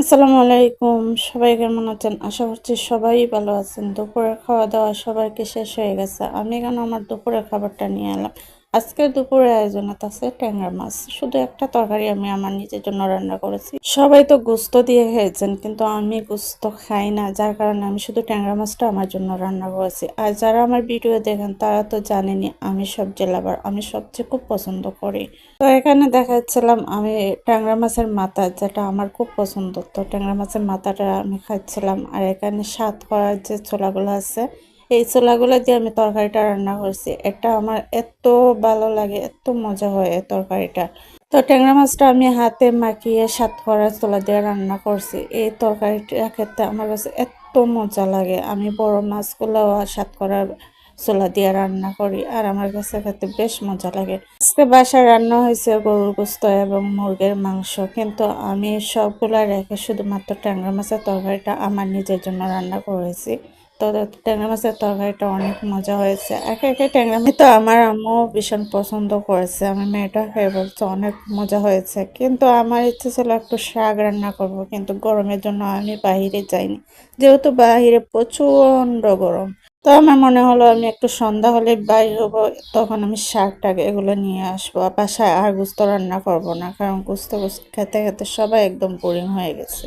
আসসালামু আলাইকুম। সবাই কেমন আছেন? আশা করছি সবাই ভালো আছেন। দুপুরের খাওয়া-দাওয়া সবাইকে শেষ হয়ে গেছে। আমি কেন আমার দুপুরের খাবারটা নিয়ে এলাম। আজকের দুপুরের আয়োজনে আছে ট্যাংরা মাছ। শুধু একটা তরকারি আমি আমার নিজের জন্য রান্না করেছি। সবাই তো গোশত দিয়ে খেয়েছেন, কিন্তু আমি গোশত খাই না। যার কারণে আমি শুধু ট্যাংরা মাছটা আমার জন্য রান্না করেছি। আর যারা আমার ভিডিও দেখেন তারা তো জানেনই আমি সবজি লাভার। আমি সবজি খুব পছন্দ করি। তো এখানে দেখাচ্ছিলাম আমি ট্যাংরা মাছের মাথা, যেটা আমার খুব পছন্দ। তো ট্যাংরা মাছের মাথাটা আমি খাচ্ছিলাম। আর এখানে স্বাদ করার যে ছোলাগুলো আছে, এই ছোলাগুলো দিয়ে আমি তরকারিটা রান্না করছি। এটা আমার এত ভালো লাগে, এত মজা হয় এই তরকারিটা। তো ট্যাংরা মাছটা আমি হাতে মাখিয়ে স্বাদ করার ছোলা দিয়ে রান্না করছি। এই তরকারিটা খেতে আমার কাছে এত মজা লাগে। আমি বড় মাছগুলো স্বাদ করার ছোলা দিয়ে রান্না করি, আর আমার কাছে খেতে বেশ মজা লাগে। আজকে বাসায় রান্না হয়েছে গরুর গোশত এবং মুরগির মাংস, কিন্তু আমি সবগুলা রেখে শুধুমাত্র ট্যাংরা মাছের তরকারিটা আমার নিজের জন্য রান্না করেছি। তো ট্যাংরা মাছের তরকারিটা অনেক মজা হয়েছে। একে একে ট্যাংরা মাছ তো আমার আম্মু ভীষণ পছন্দ করেছে। আমি মেয়েটা খেয়ে বলছে অনেক মজা হয়েছে, কিন্তু আমার ইচ্ছে ছিল একটু শাক রান্না করব, কিন্তু গরমের জন্য আমি বাইরে যাইনি, যেহেতু বাইরে প্রচণ্ড গরম। তো আমার মনে হলো আমি একটু সন্ধ্যা হলে বাইর হবো, তখন আমি শাক টাক এগুলো নিয়ে আসবো। আর বাসায় আর গোস্ত রান্না করবো না, কারণ গোস্ত খেতে খেতে সবাই একদম বোরিং হয়ে গেছে।